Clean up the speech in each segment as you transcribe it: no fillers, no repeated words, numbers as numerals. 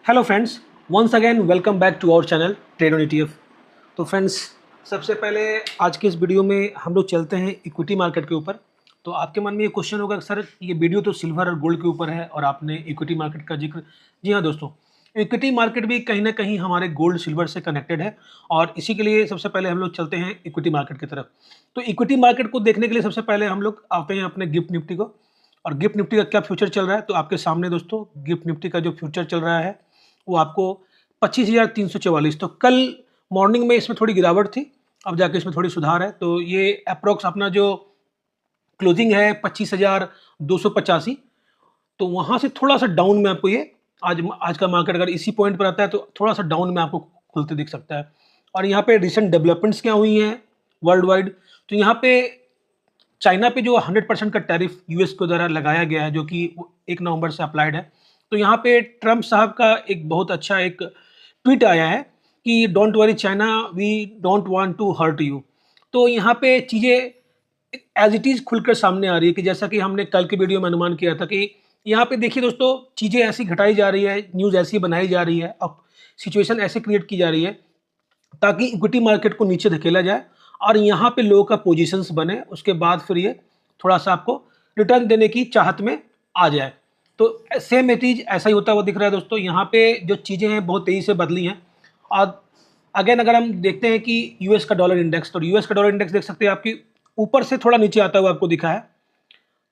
Hello friends, once again welcome back to our channel trade on ETF. तो friends, सबसे पहले आज के इस वीडियो में हम लोग चलते हैं इक्विटी मार्केट के ऊपर। तो आपके मन में ये क्वेश्चन होगा सर, ये वीडियो तो सिल्वर और गोल्ड के ऊपर है और आपने इक्विटी मार्केट का जिक्र। जी हाँ दोस्तों, इक्विटी मार्केट भी कहीं ना कहीं हमारे गोल्ड सिल्वर से कनेक्टेड है और इसी के लिए सबसे पहले हम लोग चलते हैं इक्विटी मार्केट की तरफ। तो इक्विटी मार्केट को देखने के लिए सबसे पहले हम लोग आते हैं अपने गिफ्ट निफ्टी को। और गिफ्ट निफ्टी का क्या फ्यूचर चल रहा है, तो आपके सामने दोस्तों गिफ्ट निफ्टी का जो फ्यूचर चल रहा है वो आपको 25,344। तो कल मॉर्निंग में इसमें थोड़ी गिरावट थी, अब जाके इसमें थोड़ी सुधार है। तो ये अप्रोक्स अपना जो क्लोजिंग है 25,285, तो वहाँ से थोड़ा सा डाउन में आपको ये आज का मार्केट अगर इसी पॉइंट पर आता है तो थोड़ा सा डाउन में आपको खुलते दिख सकता है। और यहाँ पे रिसेंट डेवलपमेंट्स क्या हुई हैं वर्ल्ड वाइड, तो यहाँ पे चाइना पे जो 100% का टैरिफ यूएस के द्वारा लगाया गया है, जो कि 1 नवंबर से अप्लाइड है। तो यहाँ पे ट्रम्प साहब का एक बहुत अच्छा एक ट्वीट आया है कि don't worry China, we don't want to hurt you. तो यहाँ पे चीज़ें एज इट इज़ खुलकर सामने आ रही है कि जैसा कि हमने कल के वीडियो में अनुमान किया था कि यहाँ पे देखिए दोस्तों, चीज़ें ऐसी घटाई जा रही है, न्यूज़ ऐसी बनाई जा रही है, अब सिचुएशन ऐसे क्रिएट की जा रही है ताकि इक्विटी मार्केट को नीचे धकेला जाए और यहाँ पे लोगों का पोजीशंस बने, उसके बाद फिर ये थोड़ा सा आपको रिटर्न देने की चाहत में आ जाए। तो सेम चीज़ ऐसा ही होता हुआ दिख रहा है दोस्तों। यहाँ पे जो चीज़ें हैं बहुत तेज़ी से बदली हैं। और अगेन अगर हम देखते हैं कि यूएस का डॉलर इंडेक्स, तो यूएस का डॉलर इंडेक्स देख सकते हैं आपकी ऊपर से थोड़ा नीचे आता हुआ आपको दिखा है।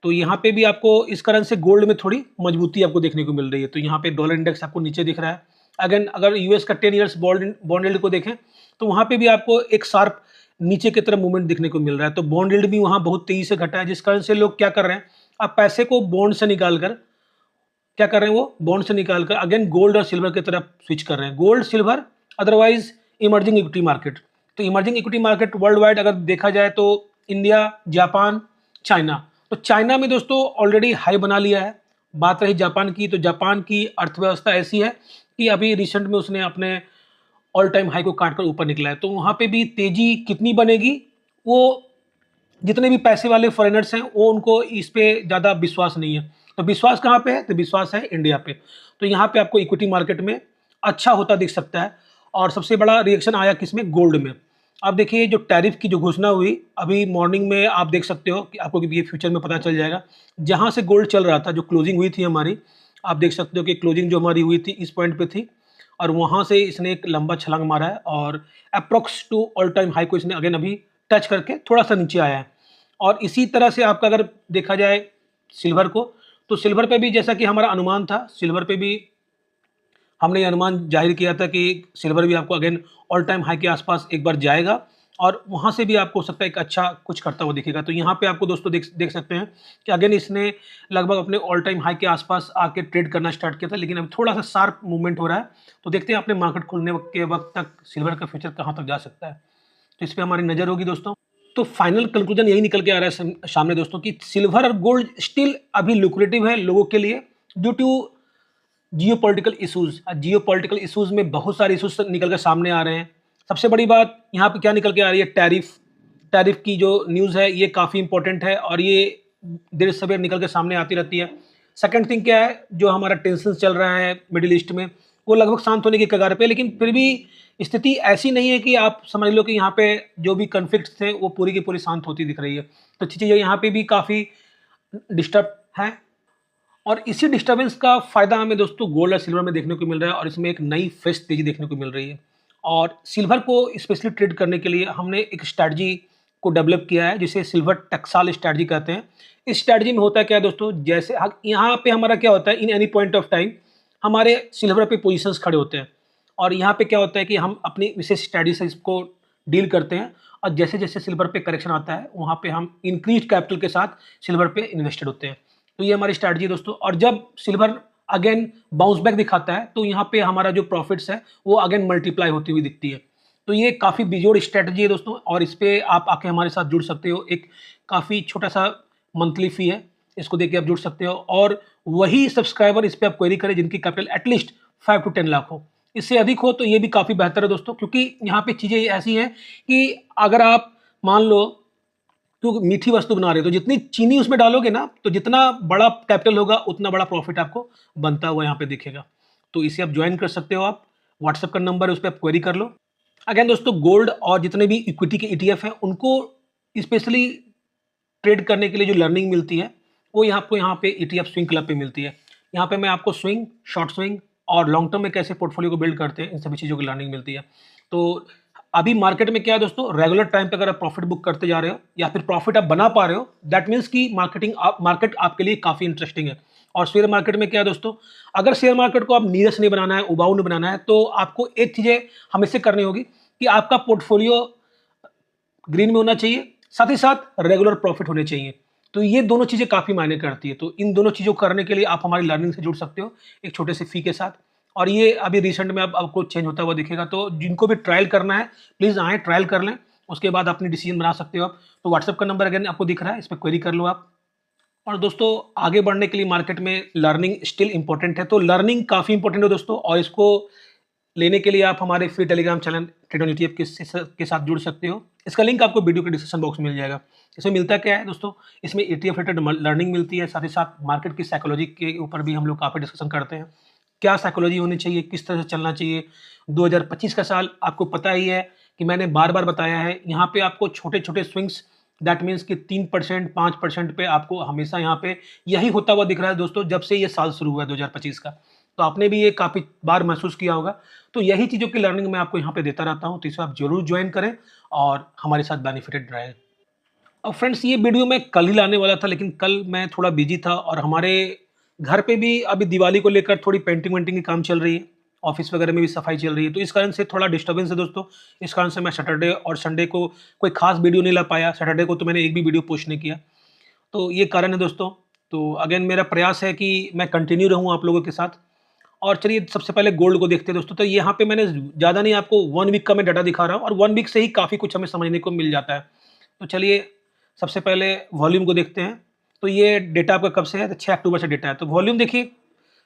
तो यहाँ पे भी आपको इस कारण से गोल्ड में थोड़ी मजबूती आपको देखने को मिल रही है। तो यहाँ पे डॉलर इंडेक्स आपको नीचे दिख रहा है। अगेन अगर यूएस का 10 ईयर्स बॉन्ड यील्ड को देखें तो वहाँ पे भी आपको एक शार्प नीचे की तरफ मूवमेंट दिखने को मिल रहा है। तो बॉन्ड यील्ड भी वहाँ बहुत तेजी से घटा है, जिस कारण से लोग क्या कर रहे हैं, अब पैसे को बॉन्ड से निकाल कर क्या कर रहे हैं, वो बॉन्ड से निकाल कर अगेन गोल्ड और सिल्वर की तरफ स्विच कर रहे हैं। Gold, silver, otherwise emerging equity market. तो emerging equity market world wide अगर देखा जाए तो इंडिया, जापान, चाइना। तो चाइना में दोस्तों ऑलरेडी हाई बना लिया है। बात रही जापान की, तो जापान की अर्थव्यवस्था ऐसी है कि अभी रिसेंट में उसने अपने ऑल टाइम हाई को काटकर ऊपर निकला है। तो वहाँ पे भी तेजी कितनी बनेगी, वो जितने भी पैसे वाले फॉरेनर्स हैं वो उनको इस पे ज़्यादा विश्वास नहीं है। तो विश्वास कहाँ पे है, तो विश्वास है इंडिया पे। तो यहाँ पे आपको इक्विटी मार्केट में अच्छा होता दिख सकता है। और सबसे बड़ा रिएक्शन आया किसमें, गोल्ड में। अब देखिए जो टैरिफ की जो घोषणा हुई अभी मॉर्निंग में, आप देख सकते हो कि आपको ये फ्यूचर में पता चल जाएगा। जहाँ से गोल्ड चल रहा था, जो क्लोजिंग हुई थी हमारी, आप देख सकते हो कि क्लोजिंग जो हमारी हुई थी इस पॉइंट पे थी और वहाँ से इसने एक लंबा छलांग मारा है और approx to all time high को इसने अगेन अभी टच करके थोड़ा सा नीचे आया है। और इसी तरह से आपका अगर देखा जाए सिल्वर को, तो सिल्वर पे भी जैसा कि हमारा अनुमान था, सिल्वर पे भी हमने ये अनुमान जाहिर किया था कि सिल्वर भी आपको अगेन ऑल टाइम हाई के आसपास एक बार जाएगा और वहाँ से भी आपको हो सकता है एक अच्छा कुछ करता हुआ दिखेगा। तो यहाँ पे आपको दोस्तों देख सकते हैं कि अगेन इसने लगभग अपने ऑल टाइम हाई के आसपास आके ट्रेड करना स्टार्ट किया था, लेकिन अब थोड़ा सा शार्प मूवमेंट हो रहा है। तो देखते हैं अपने मार्केट खुलने के वक्त तक सिल्वर का फ्यूचर कहाँ तक जा सकता है। तो इस पर हमारी नज़र होगी दोस्तों। तो फाइनल कंक्लूजन यही निकल के आ रहा है सामने दोस्तों कि सिल्वर और गोल्ड स्टिल अभी लुक्रेटिव है लोगों के लिए due to geopolitical issues. Geopolitical issues में बहुत सारे इशूज निकल कर सामने आ रहे हैं। सबसे बड़ी बात यहाँ पे क्या निकल के आ रही है, टैरिफ की जो न्यूज़ है ये काफ़ी इंपॉर्टेंट है और ये देर सवेर निकल के सामने आती रहती है। सेकंड थिंग क्या है, जो हमारा टेंशन चल रहा है मिडिल ईस्ट में, वो लगभग शांत होने की कगार पे, लेकिन फिर भी स्थिति ऐसी नहीं है कि आप समझ लो कि यहाँ पे जो भी कन्फ्लिक्ट थे वो पूरी की पूरी शांत होती दिख रही है। तो चीज़ें यहाँ पे भी काफ़ी डिस्टर्ब है और इसी डिस्टर्बेंस का फ़ायदा हमें दोस्तों गोल्ड और सिल्वर में देखने को मिल रहा है और इसमें एक नई फ्रेश तेज़ी देखने को मिल रही है। और सिल्वर को स्पेशली ट्रेड करने के लिए हमने एक स्ट्रैटेजी को डेवलप किया है जिसे सिल्वर टक्साल स्ट्रैटेजी कहते हैं। इस स्ट्रैटेजी में होता है क्या दोस्तों, जैसे यहाँ पे हमारा क्या होता है, in any point of time हमारे सिल्वर पे पोजीशंस खड़े होते हैं और यहाँ पे क्या होता है कि हम अपनी विशेष स्ट्रैटेजी से इसको डील करते हैं और जैसे जैसे सिल्वर पे करेक्शन आता है वहाँ पे हम इंक्रीज कैपिटल के साथ सिल्वर पे इन्वेस्टेड होते हैं। तो ये हमारी स्ट्रैटेजी है दोस्तों। और जब सिल्वर अगेन बाउंस बैक दिखाता है तो यहाँ पे हमारा जो प्रॉफिट्स है वो अगेन मल्टीप्लाई होती हुई दिखती है। तो ये काफ़ी बेजोड़ स्ट्रैटेजी है दोस्तों और इस पर आप आके हमारे साथ जुड़ सकते हो। एक काफ़ी छोटा सा मंथली फ़ी है, इसको देके आप जुड़ सकते हो और वही सब्सक्राइबर इस पर आप क्वेरी करें जिनकी कैपिटल एटलीस्ट 5 to 10 लाख हो। इससे अधिक हो तो ये भी काफ़ी बेहतर है दोस्तों, क्योंकि यहाँ पे चीज़ें ऐसी हैं कि अगर आप मान लो क्योंकि मीठी वस्तु बना रहे हो तो जितनी चीनी उसमें डालोगे ना, तो जितना बड़ा कैपिटल होगा उतना बड़ा प्रॉफिट आपको बनता हुआ यहाँ पे दिखेगा। तो इसे आप ज्वाइन कर सकते हो। आप व्हाट्सएप का नंबर है, उस पर आप क्वेरी कर लो। अगेन दोस्तों, गोल्ड और जितने भी इक्विटी के ETF हैं उनको स्पेशली ट्रेड करने के लिए जो लर्निंग मिलती है वो आपको यहाँ पे ETF स्विंग क्लब पे मिलती है। यहाँ पे मैं आपको स्विंग, शॉर्ट स्विंग और लॉन्ग टर्म में कैसे पोर्टफोलियो को बिल्ड करते हैं, इन सभी चीज़ों की लर्निंग मिलती है। तो अभी मार्केट में क्या है दोस्तों, रेगुलर टाइम पे अगर आप प्रॉफिट बुक करते जा रहे हो या फिर प्रॉफिट आप बना पा रहे हो, दैट मीन्स कि मार्केट आपके लिए काफ़ी इंटरेस्टिंग है। और शेयर मार्केट में क्या है दोस्तों, अगर शेयर मार्केट को आप नीरस नहीं बनाना है, उबाऊ नहीं बनाना है, तो आपको एक चीज़ें हमेशा करनी होगी कि आपका पोर्टफोलियो ग्रीन में होना चाहिए, साथ ही साथ रेगुलर प्रॉफिट होने चाहिए। तो ये दोनों चीज़ें काफ़ी मायने करती है। तो इन दोनों चीज़ों को करने के लिए आप हमारी लर्निंग से जुड़ सकते हो एक छोटे से फ़ी के साथ। और ये अभी रिसेंट में अब आपको चेंज होता हुआ दिखेगा। तो जिनको भी ट्रायल करना है, प्लीज़ आएँ, ट्रायल कर लें, उसके बाद अपनी डिसीजन बना सकते हो आप। तो व्हाट्सएप का नंबर अगेन आपको दिख रहा है, इस पर क्वेरी कर लो आप। और दोस्तों, आगे बढ़ने के लिए मार्केट में लर्निंग स्टिल इंपॉर्टेंट है। तो लर्निंग काफ़ी इंपॉर्टेंट है दोस्तों, और इसको लेने के लिए आप हमारे free Telegram channel trade on ETF के साथ जुड़ सकते हो। इसका लिंक आपको वीडियो के डिस्क्रिप्शन बॉक्स में मिल जाएगा। इसमें मिलता क्या है दोस्तों, इसमें ETF रिलेटेड लर्निंग मिलती है, साथ ही साथ मार्केट की साइकोलॉजी के ऊपर भी हम लोग काफ़ी डिस्कशन करते हैं। क्या साइकोलॉजी होनी चाहिए, किस तरह से चलना चाहिए। 2025 का साल आपको पता ही है कि मैंने बार बार बताया है, यहाँ पे आपको छोटे छोटे स्विंग्स, दैट मीन्स कि 3%, 5% पे आपको हमेशा यहाँ पे यही होता हुआ दिख रहा है दोस्तों, जब से ये साल शुरू हुआ है 2025 का। तो आपने भी ये काफ़ी बार महसूस किया होगा। तो यही चीज़ों की लर्निंग मैं आपको यहाँ पे देता रहता हूँ, तो इसे आप ज़रूर ज्वाइन करें और हमारे साथ बेनिफिटेड रहें। और फ्रेंड्स, ये वीडियो मैं कल ही लाने वाला था, लेकिन कल मैं थोड़ा बिजी था और हमारे घर पे भी अभी दिवाली को लेकर थोड़ी पेंटिंग वेंटिंग की काम चल रही है, ऑफिस वगैरह में भी सफाई चल रही है। तो इस कारण से थोड़ा डिस्टर्बेंस है दोस्तों। इस कारण से मैं सैटरडे और संडे को कोई खास वीडियो नहीं ला पाया। सैटरडे को तो मैंने एक भी वीडियो पोस्ट नहीं किया। तो ये कारण है दोस्तों। तो अगेन मेरा प्रयास है कि मैं कंटिन्यू रहूँ आप लोगों के साथ। और चलिए सबसे पहले गोल्ड को देखते हैं दोस्तों। तो यहाँ पे मैंने ज़्यादा नहीं, आपको 1 वीक का मैं डाटा दिखा रहा हूँ और 1 वीक से ही काफ़ी कुछ हमें समझने को मिल जाता है। तो चलिए सबसे पहले वॉल्यूम को देखते हैं। तो ये डेटा आपका कब से है, तो 6 अक्टूबर से डेटा है। तो वॉल्यूम देखिए,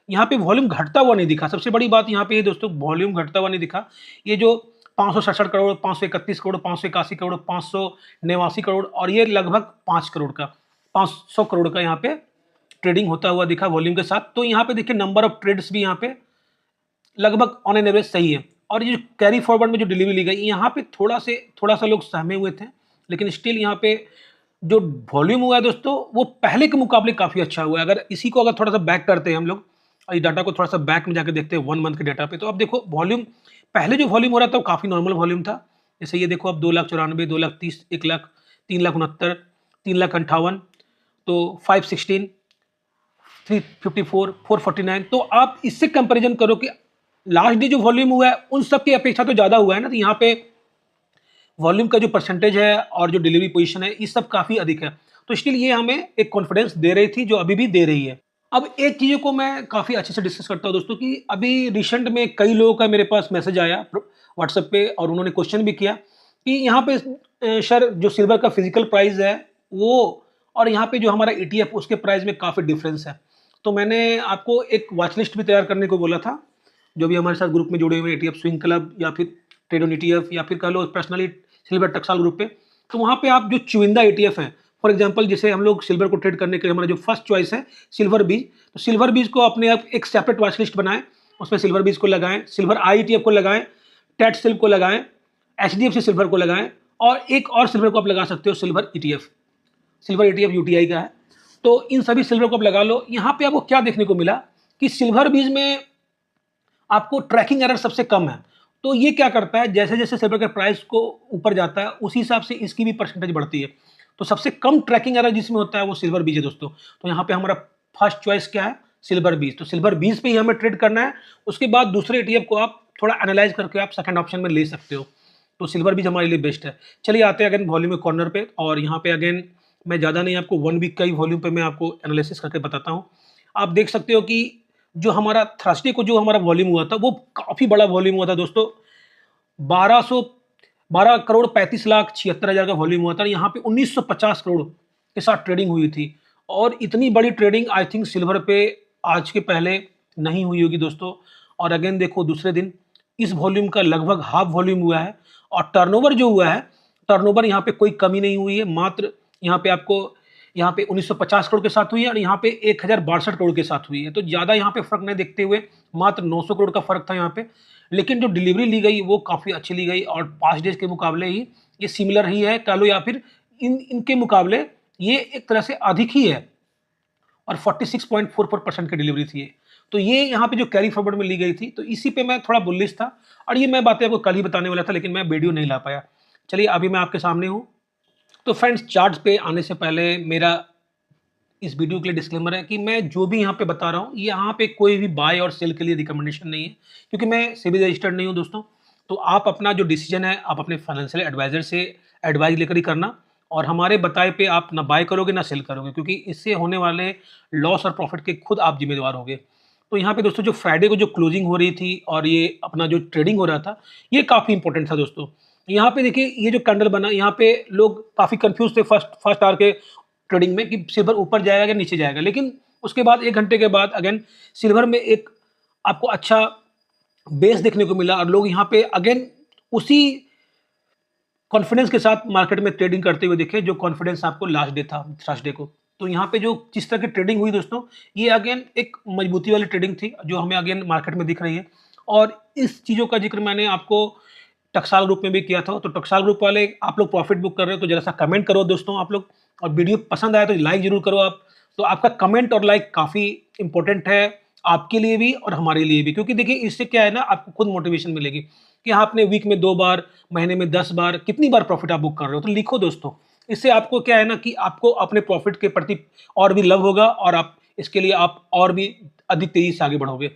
यहाँ पे वॉल्यूम घटता हुआ नहीं दिखा। सबसे बड़ी बात यहाँ पे ये दोस्तों, वॉल्यूम घटता हुआ नहीं दिखा। ये जो 567 करोड़, 531 करोड़, 581 करोड़, 589 करोड़ और ये लगभग 5 करोड़ का, 500 करोड़ का यहाँ पे ट्रेडिंग होता हुआ दिखा वॉल्यूम के साथ। तो यहाँ पे देखिए नंबर ऑफ ट्रेड्स भी यहाँ पे लगभग ऑन एन एवरेज सही है। और ये जो कैरी फॉरवर्ड में जो डिलीवरी ली गई, यहाँ पे थोड़ा सा लोग सहमे हुए थे, लेकिन स्टिल यहाँ पे जो वॉल्यूम हुआ है दोस्तों, वो पहले के मुकाबले काफ़ी अच्छा हुआ है। अगर इसी को अगर थोड़ा सा बैक करते हैं हम लोग और इस डाटा को थोड़ा सा बैक में जाकर देखते हैं 1 मंथ के डाटा पे, तो अब देखो वॉल्यूम, पहले जो वॉल्यूम हो रहा था वो काफ़ी नॉर्मल वॉल्यूम था। जैसे ये देखो अब 2,94,000, 2,30,000, 1,00,000, 3,69,000, 3,58,000, तो 516, 354, 449। तो आप इससे कंपैरिजन करो कि लास्ट डे जो वॉल्यूम हुआ है उन सब की अपेक्षा तो ज़्यादा हुआ है ना। तो यहाँ पे वॉल्यूम का जो परसेंटेज है और जो डिलीवरी पोजीशन है, ये सब काफ़ी अधिक है। तो स्टिल ये हमें एक कॉन्फिडेंस दे रही थी, जो अभी भी दे रही है। अब एक चीज़ों को मैं काफ़ी अच्छे से डिस्कस करता हूँ दोस्तों, कि अभी रिसेंट में कई लोगों का मेरे पास मैसेज आया व्हाट्सएप पे और उन्होंने क्वेश्चन भी किया कि यहाँ पे सर जो सिल्वर का फिजिकल प्राइस है वो और यहाँ पे जो हमारा ETF उसके प्राइस में काफ़ी डिफरेंस है। तो मैंने आपको एक वॉच लिस्ट भी तैयार करने को बोला था। जो भी हमारे साथ ग्रुप में जुड़े हुए ETF स्विंग क्लब या फिर ट्रेड ऑन ETF या फिर कह लो पर्सनली सिल्वर टकसाल ग्रुप पे, तो वहाँ पे आप जो चुनिंदा ETF है, फॉर एग्जांपल जैसे हम लोग सिल्वर को ट्रेड करने के लिए हमारा जो फर्स्ट चॉइस है सिल्वर बीज, तो सिल्वर बीज को अपने आप एक सेपरेट वॉच लिस्ट बनाएं, उसमें सिल्वर बीज को लगाएं, सिल्वर IETF को लगाएं, टेट सिल्व को लगाएं, HDFC सिल्वर को लगाएं, और एक और सिल्वर को आप लगा सकते हो silver ETF, silver ETF UTI का है। तो इन सभी सिल्वर को आप लगा लो। यहाँ पे आपको क्या देखने को मिला कि सिल्वर बीज में आपको ट्रैकिंग एरर सबसे कम है। तो ये क्या करता है, जैसे जैसे सिल्वर के प्राइस को ऊपर जाता है उसी हिसाब से इसकी भी परसेंटेज बढ़ती है। तो सबसे कम ट्रैकिंग एरर जिसमें होता है वो सिल्वर बीज है दोस्तों। तो यहाँ पे हमारा फर्स्ट चॉइस क्या है, सिल्वर बीज। तो सिल्वर बीज पे ही हमें ट्रेड करना है। उसके बाद दूसरे ETF को आप थोड़ा एनालाइज करके आप सेकंड ऑप्शन में ले सकते हो। तो सिल्वर बीज हमारे लिए बेस्ट है। चलिए आते हैं अगेन वॉल्यूम कॉर्नर पे, और यहाँ पे अगेन मैं ज़्यादा नहीं, आपको 1 वीक का ही वॉल्यूम पे मैं आपको एनालिसिस करके बताता हूँ। आप देख सकते हो कि जो हमारा थर्सडे को जो हमारा वॉल्यूम हुआ था वो काफ़ी बड़ा वॉल्यूम हुआ था दोस्तों। 12 करोड़ 35 लाख 76 हज़ार का वॉल्यूम हुआ था। यहाँ पे 1950 करोड़ के साथ ट्रेडिंग हुई थी, और इतनी बड़ी ट्रेडिंग आई थिंक सिल्वर पे आज के पहले नहीं हुई होगी दोस्तों। और अगेन देखो दूसरे दिन इस वॉल्यूम का लगभग हाफ वॉल्यूम हुआ है, और टर्नओवर जो हुआ है, टर्नओवर यहाँ पे कोई कमी नहीं हुई है। मात्र यहाँ पे आपको यहाँ पे 1950 करोड़ के साथ हुई है, और यहाँ पे 1062 करोड़ के साथ हुई है। तो ज़्यादा यहाँ पे फर्क नहीं देखते हुए मात्र 900 करोड़ का फ़र्क था यहाँ पे। लेकिन जो डिलीवरी ली गई वो काफ़ी अच्छी ली गई और 5 डेज़ के मुकाबले ही ये सिमिलर ही है कह लो, या फिर इनके मुकाबले ये एक तरह से अधिक ही है और 46.44% की डिलीवरी थी ये। तो ये यहाँ पे जो कैरी फॉरवर्ड में ली गई थी, तो इसी पे मैं थोड़ा बुलिश था और ये मैं बातें आपको कल ही बताने वाला था, लेकिन मैं वीडियो नहीं ला पाया। चलिए अभी मैं आपके सामने हूँ। तो फ्रेंड्स, चार्ट्स पे आने से पहले मेरा इस वीडियो के लिए डिस्क्लेमर है कि मैं जो भी यहाँ पे बता रहा हूँ, यहाँ पे कोई भी बाय और सेल के लिए रिकमेंडेशन नहीं है, क्योंकि मैं सेबी रजिस्टर्ड नहीं हूँ दोस्तों। तो आप अपना जो डिसीजन है आप अपने फाइनेंशियल एडवाइजर से एडवाइस लेकर ही करना, और हमारे बताए पे आप ना बाय करोगे ना सेल करोगे, क्योंकि इससे होने वाले लॉस और प्रॉफिट के खुद आप जिम्मेदार होगे। तो यहाँ पे दोस्तों जो फ्राइडे को जो क्लोजिंग हो रही थी और ये अपना जो ट्रेडिंग हो रहा था, ये काफ़ी इंपॉर्टेंट था दोस्तों। यहाँ पे देखिए ये जो कैंडल बना, यहाँ पे लोग काफ़ी कंफ्यूज थे फर्स्ट आवर के ट्रेडिंग में कि सिल्वर ऊपर जाएगा या नीचे जाएगा, लेकिन उसके बाद 1 घंटे के बाद अगेन सिल्वर में एक आपको अच्छा बेस देखने को मिला और लोग यहाँ पे अगेन उसी कॉन्फिडेंस के साथ मार्केट में ट्रेडिंग करते हुए दिखे, जो कॉन्फिडेंस आपको लास्ट डे था थर्सडे को। तो यहाँ पे जो जिस तरह की ट्रेडिंग हुई दोस्तों, ये अगेन एक मजबूती वाली ट्रेडिंग थी जो हमें अगेन मार्केट में दिख रही है। और इस चीज़ों का जिक्र मैंने आपको टकसाल ग्रुप में भी किया था। तो टकसाल ग्रुप वाले आप लोग प्रॉफिट बुक कर रहे हो तो जरा सा कमेंट करो दोस्तों आप लोग, और वीडियो पसंद आया तो लाइक जरूर करो आप। तो आपका कमेंट और लाइक काफ़ी इंपॉर्टेंट है आपके लिए भी और हमारे लिए भी, क्योंकि देखिए इससे क्या है ना, आपको खुद मोटिवेशन मिलेगी कि हाँ आपने वीक में 2 बार, महीने में 10 बार, कितनी बार प्रॉफिट आप बुक कर रहे हो। तो लिखो दोस्तों, इससे आपको क्या है ना कि आपको अपने प्रॉफिट के प्रति और भी लव होगा और आप इसके लिए आप और भी अधिक तेजी से आगे बढ़ोगे।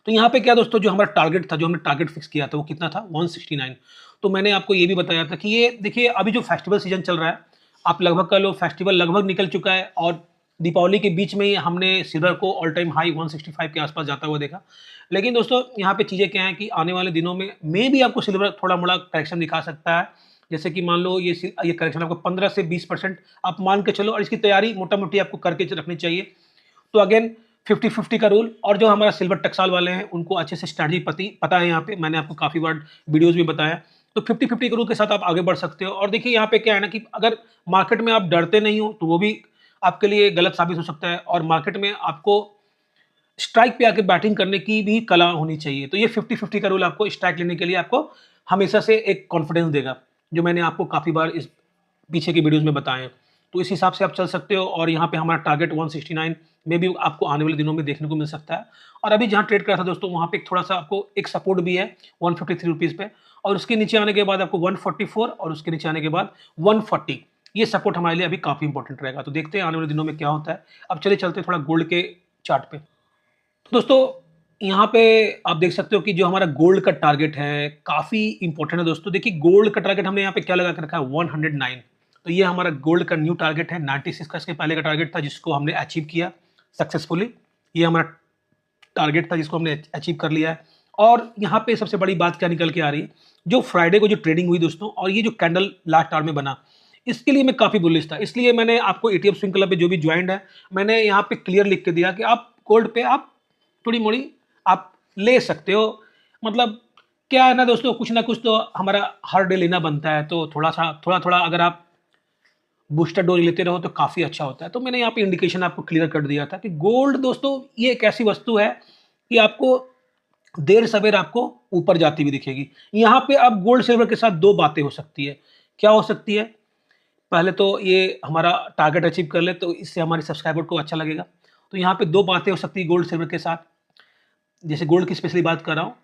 तो यहाँ पे क्या दोस्तों, जो हमारा टारगेट था, जो हमने टारगेट फिक्स किया था वो कितना था, 169। तो मैंने आपको ये भी बताया था कि ये देखिए अभी जो फेस्टिवल सीजन चल रहा है, आप लगभग कह लो फेस्टिवल लगभग निकल चुका है और दीपावली के बीच में ही हमने सिल्वर को ऑल टाइम हाई 165 के आसपास जाता हुआ देखा। लेकिन दोस्तों यहाँ पे चीज़ें क्या हैं कि आने वाले दिनों में भी आपको सिल्वर थोड़ा मोड़ा करेक्शन दिखा सकता है। जैसे कि मान लो ये करेक्शन आपको 15 से 20% आप मान के चलो, और इसकी तैयारी मोटा मोटी आपको करके रखनी चाहिए। तो अगेन 50-50 का रूल, और जो हमारा सिल्वर टकसाल वाले हैं उनको अच्छे से स्ट्रैटेजी पता है, यहाँ पे मैंने आपको काफ़ी बार वीडियोस में बताया। तो 50-50 के रूल के साथ आप आगे बढ़ सकते हो। और देखिए यहाँ पे क्या है ना कि अगर मार्केट में आप डरते नहीं हो तो वो भी आपके लिए गलत साबित हो सकता है, और मार्केट में आपको स्ट्राइक पे आके बैटिंग करने की भी कला होनी चाहिए। तो ये 50-50 का रूल आपको स्ट्राइक लेने के लिए आपको हमेशा से एक कॉन्फिडेंस देगा, जो मैंने आपको काफ़ी बार इस पीछे की वीडियोस में बताए हैं। तो इस हिसाब से आप चल सकते हो, और यहाँ पे हमारा टारगेट 169 में भी आपको आने वाले दिनों में देखने को मिल सकता है। और अभी जहाँ ट्रेड करा था दोस्तों, वहाँ पे थोड़ा सा आपको एक सपोर्ट भी है 153 रुपीज़ पे, और उसके नीचे आने के बाद आपको 144, और उसके नीचे आने के बाद 140, ये सपोर्ट हमारे लिए अभी काफ़ी इंपॉर्टेंट रहेगा। तो देखते हैं आने वाले दिनों में क्या होता है। अब चलिए चलते हैं थोड़ा गोल्ड के चार्ट पे। तो दोस्तों यहाँ पे आप देख सकते हो कि जो हमारा गोल्ड का टारगेट है काफ़ी इंपॉर्टेंट है दोस्तों। देखिए गोल्ड का टारगेट हमने यहाँ पे क्या लगा के रखा है, 109। तो ये हमारा गोल्ड का न्यू टारगेट है। 96 का इसके पहले का टारगेट था जिसको हमने अचीव किया सक्सेसफुली। ये हमारा टारगेट था जिसको हमने अचीव कर लिया है। और यहाँ पे सबसे बड़ी बात क्या निकल के आ रही है, जो फ्राइडे को जो ट्रेडिंग हुई दोस्तों, और ये जो कैंडल लास्ट आवर में बना, इसके लिए मैं काफ़ी बुलिश था। इसलिए मैंने आपको ETF स्विंग क्लब पे जो भी ज्वाइंट है, मैंने यहाँ पे क्लियर लिख के दिया कि आप गोल्ड पे आप थोड़ी मोड़ी आप ले सकते हो। मतलब क्या है ना दोस्तों, कुछ ना कुछ तो हमारा हर डे लेना बनता है। तो थोड़ा थोड़ा अगर आप बूस्टर डोज लेते रहो तो काफ़ी अच्छा होता है। तो मैंने यहाँ पे इंडिकेशन आपको क्लियर कर दिया था कि गोल्ड दोस्तों ये एक ऐसी वस्तु है कि आपको देर सवेर आपको ऊपर जाती हुई दिखेगी। यहाँ पे अब गोल्ड सिल्वर के साथ 2 बातें हो सकती है। क्या हो सकती है? पहले तो ये हमारा टारगेट अचीव कर ले तो इससे हमारे सब्सक्राइबर को अच्छा लगेगा। तो यहाँ पे 2 बातें हो सकती है गोल्ड सिल्वर के साथ। जैसे गोल्ड की स्पेशली बात कर रहा हूँ,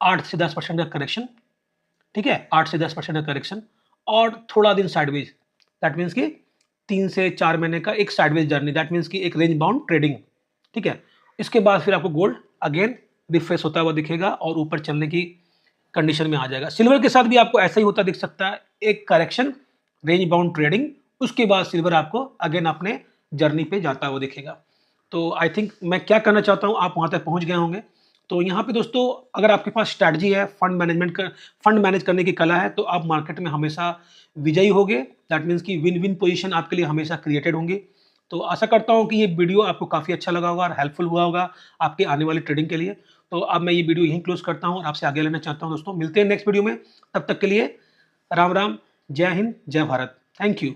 8 से 10% का करेक्शन, ठीक है? 8 से 10% का करेक्शन और थोड़ा दिन साइडवेज। दैट मीन्स कि 3 से 4 महीने का एक साइडवेज जर्नी, दैट मीन्स कि एक रेंज बाउंड ट्रेडिंग, ठीक है? इसके बाद फिर आपको गोल्ड अगेन रिफ्रेश होता हुआ दिखेगा और ऊपर चलने की कंडीशन में आ जाएगा। सिल्वर के साथ भी आपको ऐसा ही होता दिख सकता है, एक करेक्शन, रेंज बाउंड ट्रेडिंग, उसके बाद सिल्वर आपको अगेन अपने जर्नी पे जाता हुआ दिखेगा। तो आई थिंक मैं क्या करना चाहता हूँ आप वहाँ तक पहुँच गए होंगे। तो यहाँ पे दोस्तों अगर आपके पास स्ट्रैटेजी है, फंड मैनेज करने की कला है, तो आप मार्केट में हमेशा विजयी होगे। दैट मीन्स कि विन विन पोजीशन आपके लिए हमेशा क्रिएटेड होंगी। तो आशा करता हूँ कि ये वीडियो आपको काफ़ी अच्छा लगा होगा और हेल्पफुल हुआ होगा आपके आने वाली ट्रेडिंग के लिए। तो अब मैं ये वीडियो यहीं क्लोज करता हूँ और आपसे आगे लेना चाहता हूँ दोस्तों। मिलते हैं नेक्स्ट वीडियो में, तब तक के लिए राम राम, जय हिंद, जय भारत, थैंक यू।